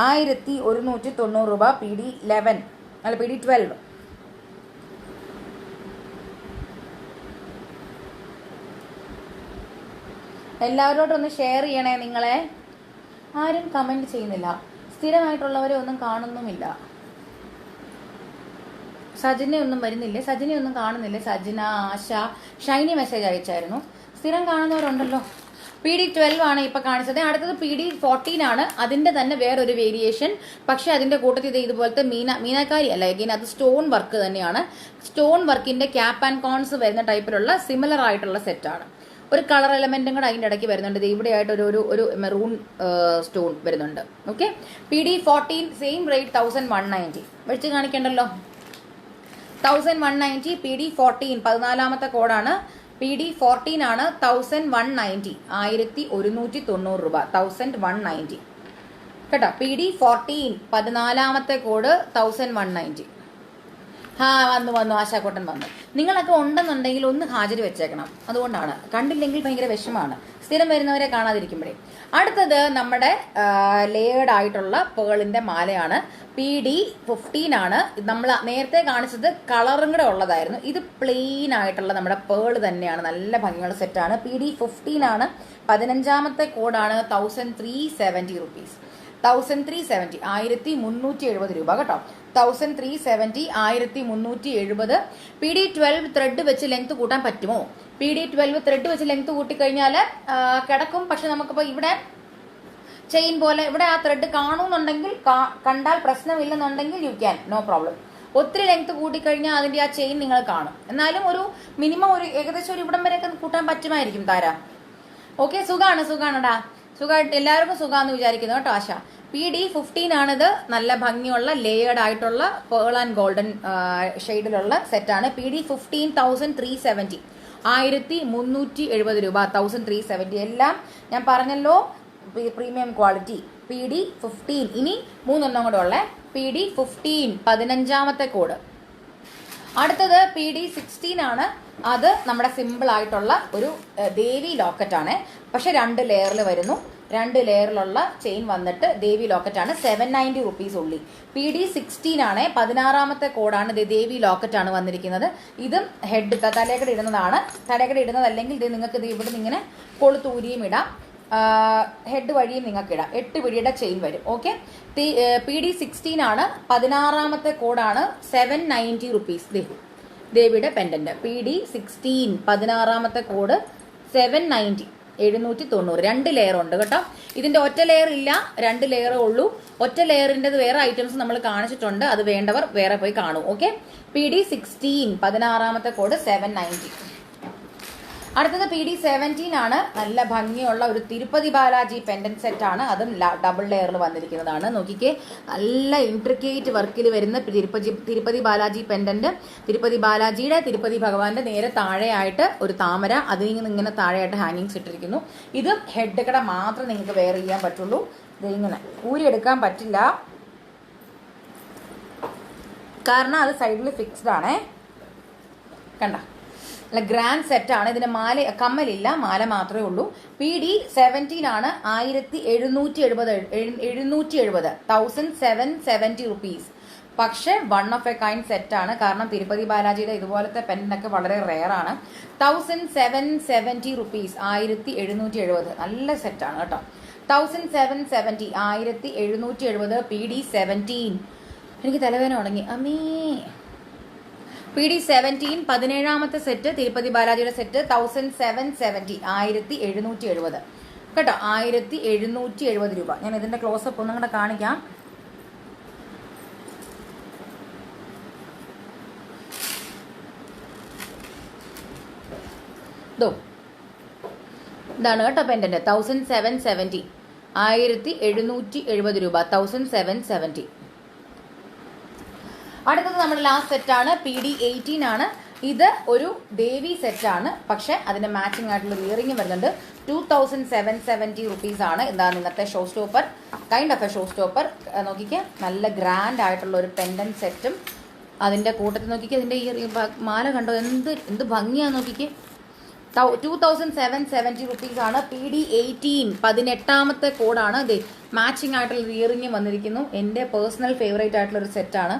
1190 രൂപ. PD 11 അല്ല PD 12. എല്ലാവരോടും ഒന്ന് ഷെയർ ചെയ്യണേ. നിങ്ങളെ ആരും കമന്റ് ചെയ്യുന്നില്ല, സ്ഥിരമായിട്ടുള്ളവരെ ഒന്നും കാണുന്നുമില്ല. സജിനെ ഒന്നും വരുന്നില്ലേ, സജിനെ ഒന്നും കാണുന്നില്ലേ? സജിന, ആശ, ഷൈനി മെസ്സേജ് അയച്ചായിരുന്നു. സ്ഥിരം കാണുന്നവരുണ്ടല്ലോ. PD 12 ആണ് ഇപ്പൊ കാണിച്ചത്. അടുത്തത് PD 14 ആണ്. അതിന്റെ തന്നെ വേറൊരു വേരിയേഷൻ. പക്ഷെ അതിന്റെ കൂട്ടത്തിൽ ഇത് ഇതുപോലത്തെ മീനാക്കാരി അല്ല, എഗെയിൻ അത് സ്റ്റോൺ വർക്ക് തന്നെയാണ്. സ്റ്റോൺ വർക്കിന്റെ ക്യാപ്പ് ആൻഡ് കോൺസ് വരുന്ന ടൈപ്പിലുള്ള സിമിലർ ആയിട്ടുള്ള സെറ്റാണ്. ഒരു കളർ എലമെന്റും കൂടെ അതിന്റെ ഇടയ്ക്ക് വരുന്നുണ്ട്. ഇത് ഇവിടെയായിട്ട് ഒരു മെറൂൺ സ്റ്റോൺ വരുന്നുണ്ട്. Okay, PD 14 same rate 1190. വെച്ച് കാണിക്കണ്ടല്ലോ, 1190. PD 14 14ാമത്തെ കോഡാണ്. PD 14 ആണ് 1190, 1190 രൂപ. 1190 കേട്ടോ. PD 14 14ാമത്തെ കോഡ് 1190. വന്നു ആശാക്കോട്ടൻ വന്നു. നിങ്ങളൊക്കെ ഉണ്ടെന്നുണ്ടെങ്കിൽ ഒന്ന് ഹാജര് വെച്ചേക്കണം. അതുകൊണ്ടാണ്, കണ്ടില്ലെങ്കിൽ ഭയങ്കര വിഷമാണ് സ്ഥിരം വരുന്നവരെ കാണാതിരിക്കുമ്പോഴേ. അടുത്തത് നമ്മുടെ ലേയേർഡ് ആയിട്ടുള്ള പേളിന്റെ മാലയാണ്. PD 15 ആണ്. നമ്മൾ നേരത്തെ കാണിച്ചത് കളറും കൂടെ ഉള്ളതായിരുന്നു. ഇത് പ്ലെയിൻ ആയിട്ടുള്ള നമ്മുടെ പേള് തന്നെയാണ്, നല്ല ഭംഗിയുള്ള സെറ്റാണ്. PD 15 ആണ്. 15ാമത്തെ കോഡാണ് 1370 rupees. 1370, 1370 രൂപ കേട്ടോ. 1370, 1370. PD 12 ത്രെഡ് വെച്ച് ലെങ്ത് കൂട്ടാൻ പറ്റുമോ? PD 12 ത്രെഡ് വെച്ച് ലെങ്ത് കൂട്ടിക്കഴിഞ്ഞാൽ കിടക്കും. പക്ഷെ നമുക്കിപ്പോൾ ഇവിടെ ചെയിൻ പോലെ ഇവിടെ ആ ത്രെഡ് കാണുന്നുണ്ടെങ്കിൽ, കണ്ടാൽ പ്രശ്നമില്ലെന്നുണ്ടെങ്കിൽ യു ക്യാൻ, നോ പ്രോബ്ലം. ഒത്തിരി ലെങ്ത് കൂട്ടിക്കഴിഞ്ഞാൽ അതിന്റെ ആ ചെയിൻ നിങ്ങൾ കാണും. എന്നാലും ഒരു മിനിമം ഒരു ഏകദേശം ഒരു ഇവിടം വരെയൊക്കെ കൂട്ടാൻ പറ്റുമായിരിക്കും താര. ഓക്കെ, സുഖാണടാ, സുഖമായിട്ട് എല്ലാവർക്കും സുഖാന്ന് വിചാരിക്കുന്നു കേട്ടോ ആശ. PD 15 ആണിത്. നല്ല ഭംഗിയുള്ള ലേയേർഡ് ആയിട്ടുള്ള പേൾ ആൻഡ് ഗോൾഡൻ ഷെയ്ഡിലുള്ള സെറ്റാണ്. PD 15 1370, 1370 രൂപ. 1370. എല്ലാം ഞാൻ പറഞ്ഞല്ലോ പ്രീമിയം ക്വാളിറ്റി. PD 15. ഇനി 3 കൂടെ ഉള്ള PD 15 15ാമത്തെ കോഡ്. അടുത്തത് PD 16 ആണ്. അത് നമ്മുടെ സിമ്പിൾ ആയിട്ടുള്ള ഒരു ദേവി ലോക്കറ്റ് ആണ്. പക്ഷെ 2 ലെയറിൽ വരുന്നു. 2 ലെയറിലുള്ള ചെയിൻ വന്നിട്ട് ദേവി ലോക്കറ്റ് ആണ്. 790 rupees ഉള്ളി. PD 16 ആണ്. 16ാമത്തെ കോഡാണ്. ദേവി ലോക്കറ്റ് ആണ് വന്നിരിക്കുന്നത്. ഇതും ഹെഡ് തലക്കട ഇടുന്നതാണ്. തലക്കട ഇടുന്നതല്ലെങ്കിൽ ഇത് നിങ്ങൾക്ക് ഇത് ഇവിടെ നിന്ന് ഇങ്ങനെ കൊളുത്തൂരിയും ഇടാം, ഹെഡ് വഴിയും നിങ്ങൾക്ക് ഇടാം. 8 പിടിയുടെ ചെയിൻ വരും. ഓക്കെ, PD 16 ആണ്. 16ാമത്തെ കോഡാണ് 790 rupees. ദേവിയുടെ പെൻഡന്റ്. PD 16 16ാമത്തെ കോഡ് 790, 790. 2 ലെയർ ഉണ്ട് കേട്ടോ. ഇതിന്റെ ഒറ്റ ലെയർ ഇല്ല, 2 ലെയറേ ഉള്ളൂ. ഒറ്റ ലെയറിന്റെ വേറെ ഐറ്റംസ് നമ്മൾ കാണിച്ചിട്ടുണ്ട്. അത് വേണ്ടവർ വേറെ പോയി കാണൂ. ഓക്കെ, PD 16 16ാമത്തെ കോഡ് 790. അടുത്തത് PD17 ആണ്. നല്ല ഭംഗിയുള്ള ഒരു തിരുപ്പതി ബാലാജി പെൻഡന്റ് സെറ്റ് ആണ്. അതും ഡബിൾ ലെയറിൽ വന്നിരിക്കുന്നതാണ്. നോക്കിക്കേ, നല്ല ഇൻട്രിക്കേറ്റ് വർക്കിൽ വരുന്ന തിരുപ്പതി ബാലാജി പെൻഡന്റ്. തിരുപ്പതി ബാലാജിയുടെ, തിരുപ്പതി ഭഗവാന്റെ നേരെ താഴെയായിട്ട് ഒരു താമര, അതിൽ നിന്ന് ഇങ്ങനെ താഴെയായിട്ട് ഹാങ്ങിങ്സ് ഇട്ടിരിക്കുന്നു. ഇത് ഹെഡ് കട മാത്രം നിങ്ങൾക്ക് വെയർ ചെയ്യാൻ പറ്റുള്ളൂ. ഇത് ഇങ്ങനെ ഊരിയെടുക്കാൻ പറ്റില്ല, കാരണം അത് സൈഡിൽ ഫിക്സ്ഡ് ആണേ. കണ്ട, നല്ല ഗ്രാൻഡ് സെറ്റാണ്. ഇതിന് മാല, കമ്മലില്ല, മാല മാത്രമേ ഉള്ളൂ. PD17 ആണ്. 1770 റുപ്പീസ്. പക്ഷെ വൺ ഓഫ് എ കൈൻഡ് സെറ്റാണ്. കാരണം തിരുപ്പതി ബാലാജിയുടെ ഇതുപോലത്തെ പെന്നൊക്കെ വളരെ റെയർ ആണ്. 1770 റുപ്പീസ്, 1770. നല്ല സെറ്റാണ് കേട്ടോ. 1770, 1770. PD17. എനിക്ക് തലവേദന ഉണങ്ങി അമ്മേ. PD17 17ാമത്തെ സെറ്റ്, തിരുപ്പതി ബാലാജിയുടെ സെറ്റ് 1770, 1770 കേട്ടോ. 1770 രൂപ. ഞാൻ ഇതിന്റെ ക്ലോസപ്പ് ഒന്നും കൂടെ കാണിക്കാം. ഇതാണ് കേട്ടോ പെൻഡന്റ്. 1770, 1770 രൂപ. 1770. അടുത്തത് നമ്മുടെ ലാസ്റ്റ് സെറ്റാണ്. PD18 ആണ്. ഇത് ഒരു ദേവി സെറ്റാണ്. പക്ഷെ അതിന്റെ മാച്ചിങ് ആയിട്ടുള്ള ഇയറിംഗ് വരുന്നുണ്ട്. 2770 റുപ്പീസ് ആണ്. എന്താണ് ഇന്നത്തെ show stopper, kind of A show stopper. നോക്കിക്കേ, നല്ല ഗ്രാൻഡ് ആയിട്ടുള്ള ഒരു പെൻഡന്റ് സെറ്റും അതിന്റെ കൂട്ടത്തിൽ നോക്കിക്കേ. ഇതിന്റെ മാല കണ്ടോ, എന്ത് ഭംഗിയാന്ന് നോക്കിക്കേ. 2770 റുപ്പീസ് ആണ്. PD18 18ാമത്തെ കോഡാണ്. ഇത് മാച്ചിങ് ആയിട്ടുള്ള ഇയറിംഗ് വന്നിരിക്കുന്നു. എൻ്റെ പേഴ്സണൽ ഫേവറേറ്റ് ആയിട്ടുള്ള ഒരു സെറ്റാണ്.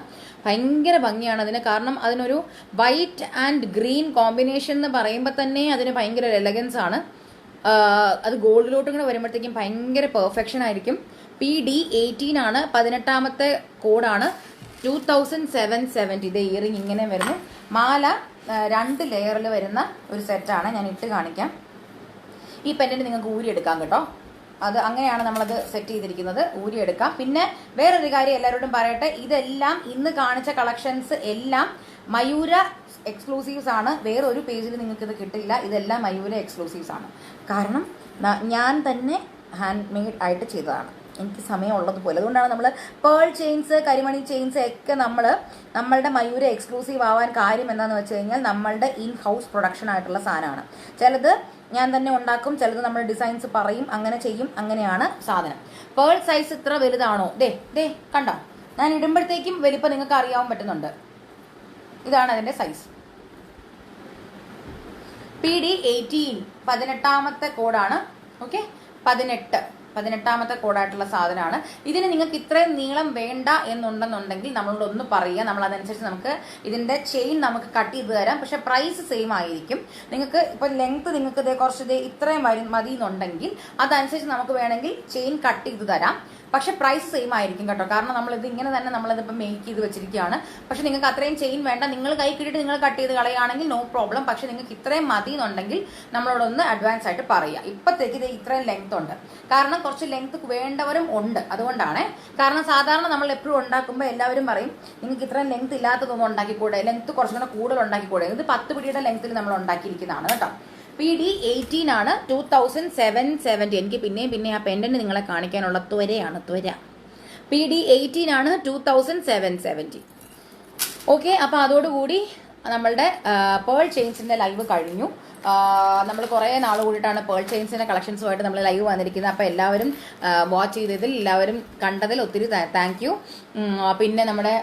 ഭയങ്കര ഭംഗിയാണ് അതിന്. കാരണം അതിനൊരു വൈറ്റ് ആൻഡ് ഗ്രീൻ കോമ്പിനേഷൻ എന്ന് പറയുമ്പോൾ തന്നെ അതിന് ഭയങ്കര എലഗൻസ് ആണ്. അത് ഗോൾഡിലോട്ടും കൂടെ വരുമ്പോഴത്തേക്കും ഭയങ്കര പെർഫെക്ഷൻ ആയിരിക്കും. PD18 ആണ്. 18ാമത്തെ കോഡാണ്. 2770. ഇത് ഇയറിംഗ് ഇങ്ങനെ വരുന്നു. മാല 2 ലെയറിൽ വരുന്ന ഒരു സെറ്റാണ്. ഞാൻ ഇട്ട് കാണിക്കാം. ഈ പെൻഡന്റ് നിങ്ങൾക്ക് ഊരിയെടുക്കാം കേട്ടോ. അത് അങ്ങനെയാണ് നമ്മളത് സെറ്റ് ചെയ്തിരിക്കുന്നത്. ഊരിയെടുക്കാം. പിന്നെ വേറൊരു കാര്യം എല്ലാവരോടും പറയട്ടെ, ഇതെല്ലാം ഇന്ന് കാണിച്ച കളക്ഷൻസ് എല്ലാം മയൂര എക്സ്ക്ലൂസീവ്സ് ആണ്. വേറൊരു പേജിൽ നിങ്ങൾക്ക് ഇത് കിട്ടില്ല. ഇതെല്ലാം മയൂര എക്സ്ക്ലൂസീവ്സ് ആണ്. കാരണം ഞാൻ തന്നെ ഹാൻഡ് മെയ്ഡ് ആയിട്ട് ചെയ്തതാണ്. എനിക്ക് സമയമുള്ളതുപോലെ. അതുകൊണ്ടാണ് നമ്മൾ പേൾ ചെയിൻസ്, കരിമണി ചെയിൻസ് ഒക്കെ നമ്മളുടെ മയൂര എക്സ്ക്ലൂസീവ് ആവാൻ കാര്യം എന്താണെന്ന് വെച്ച് കഴിഞ്ഞാൽ നമ്മളുടെ ഇൻ ഹൗസ് പ്രൊഡക്ഷൻ ആയിട്ടുള്ള സാധനമാണ്. ചിലത് ഞാൻ തന്നെ ഉണ്ടാക്കും, ചിലത് നമ്മൾ ഡിസൈൻസ് പറയും, അങ്ങനെ ചെയ്യും. അങ്ങനെയാണ് സാധനം. പേൾ സൈസ് ഇത്ര വലുതാണോ? ദേ കണ്ടോ, ഞാൻ ഇടുമ്പോഴത്തേക്കും വലിപ്പം നിങ്ങൾക്ക് അറിയാൻ പറ്റുന്നുണ്ട്. ഇതാണ് അതിന്റെ സൈസ്. PD18 18ാമത്തെ കോഡാണ്. ഓക്കെ, 18ാമത്തെ കോഡായിട്ടുള്ള സാധനമാണ്. ഇതിന് നിങ്ങൾക്ക് ഇത്രയും നീളം വേണ്ട എന്നുണ്ടെന്നുണ്ടെങ്കിൽ നമ്മളോട് ഒന്ന് പറയുക. നമ്മൾ അതനുസരിച്ച് നമുക്ക് ഇതിന്റെ ചെയിൻ നമുക്ക് കട്ട് ചെയ്ത് തരാം. പക്ഷെ പ്രൈസ് സെയിം ആയിരിക്കും. നിങ്ങൾക്ക് ഇപ്പൊ ലെങ്ത് നിങ്ങൾക്ക് കുറച്ച് ഇത്രയും മതി എന്നുണ്ടെങ്കിൽ അതനുസരിച്ച് നമുക്ക് വേണമെങ്കിൽ ചെയിൻ കട്ട് ചെയ്ത് തരാം. പക്ഷെ പ്രൈസ് സെയിം ആയിരിക്കും കേട്ടോ. കാരണം നമ്മളിത് ഇങ്ങനെ തന്നെ നമ്മളിതിപ്പോൾ മേക്ക് ചെയ്ത് വെച്ചിരിക്കുകയാണ്. പക്ഷെ നിങ്ങൾക്ക് അത്രയും ചെയിൻ വേണ്ട, നിങ്ങൾ കൈ കിട്ടിയിട്ട് നിങ്ങൾ കട്ട് ചെയ്ത് കളയുകയാണെങ്കിൽ നോ പ്രോബ്ലം. പക്ഷെ നിങ്ങൾക്ക് ഇത്രയും മതി എന്നുണ്ടെങ്കിൽ നമ്മളോടൊന്ന് അഡ്വാൻസ് ആയിട്ട് പറയുക. ഇപ്പോഴത്തേക്ക് ഇത് ഇത്രയും ലെങ്ത് ഉണ്ട്. കാരണം കുറച്ച് ലെങ്ത് വേണ്ടവരും ഉണ്ട്. അതുകൊണ്ടാണ്. കാരണം സാധാരണ നമ്മൾ എപ്പോഴും ഉണ്ടാക്കുമ്പോൾ എല്ലാവരും പറയും നിങ്ങൾക്ക് ഇത്രയും ലെങ്ത് ഇല്ലാത്തതൊന്നും ഉണ്ടാക്കിക്കൂടെ, ലെങ്ത് കുറച്ചും കൂടെ കൂടുതൽ ഉണ്ടാക്കിക്കൂടെ. ഇത് 10 പിടിയുടെ ലെങ്ത്തിൽ നമ്മൾ ഉണ്ടാക്കിയിരിക്കുന്നതാണ് കേട്ടോ. PD18 ആണ്. 2770. എനിക്ക് പിന്നെ ആ പെൻഡന്റ് നിങ്ങളെ കാണിക്കാനുള്ള ത്വരയാണ്. PD18 ആണ്. 2770. ഓക്കെ, അപ്പോൾ അതോടുകൂടി നമ്മളുടെ പേൾ ചെയിൻസിന്റെ ലൈവ് കഴിഞ്ഞു. നമ്മൾ കുറേ നാൾ കൂടിയിട്ടാണ് പേൾ ചെയിൻസിന്റെ കളക്ഷൻസുമായിട്ട് നമ്മൾ ലൈവ് വന്നിരിക്കുന്നത്. അപ്പോൾ എല്ലാവരും വാച്ച് ചെയ്തതിൽ, എല്ലാവരും കണ്ടതിൽ ഒത്തിരി താങ്ക് യു. പിന്നെ നമ്മുടെ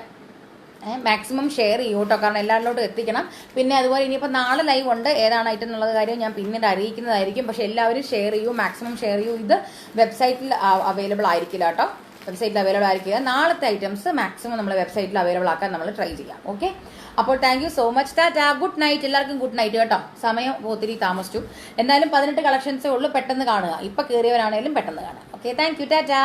മാക്സിമം ഷെയർ ചെയ്യൂ കേട്ടോ, കാരണം എല്ലാവരിലോട്ടും എത്തിക്കണം. പിന്നെ അതുപോലെ ഇനിയിപ്പോൾ നാളെ ലൈവ് ഉണ്ട്, ഏതാണ് ഐറ്റം എന്നുള്ള കാര്യം ഞാൻ പിന്നീട് അറിയിക്കുന്നതായിരിക്കും. പക്ഷെ എല്ലാവരും ഷെയർ ചെയ്യൂ, മാക്സിമം ഷെയർ ചെയ്യൂ. ഇത് വെബ്സൈറ്റിൽ അവൈലബിൾ ആയിരിക്കില്ല കേട്ടോ. വെബ്സൈറ്റിൽ അവൈലബിൾ ആയിരിക്കുക. നാളത്തെ ഐറ്റംസ് മാക്സിമം നമ്മൾ വെബ്സൈറ്റിൽ അവൈലബിൾ ആക്കാൻ നമ്മൾ ട്രൈ ചെയ്യാം. ഓക്കെ, അപ്പോൾ thank you so much. Tata, good night. എല്ലാവർക്കും ഗുഡ് നൈറ്റ് കേട്ടോ. സമയം ഒത്തിരി താമസിച്ചു. എന്നാലും 18 കളക്ഷൻസേ ഉള്ളൂ. പെട്ടെന്ന് കാണുക. ഇപ്പം കയറിയവരാണേലും പെട്ടെന്ന് കാണുക. Okay, thank you. ടാറ്റാ.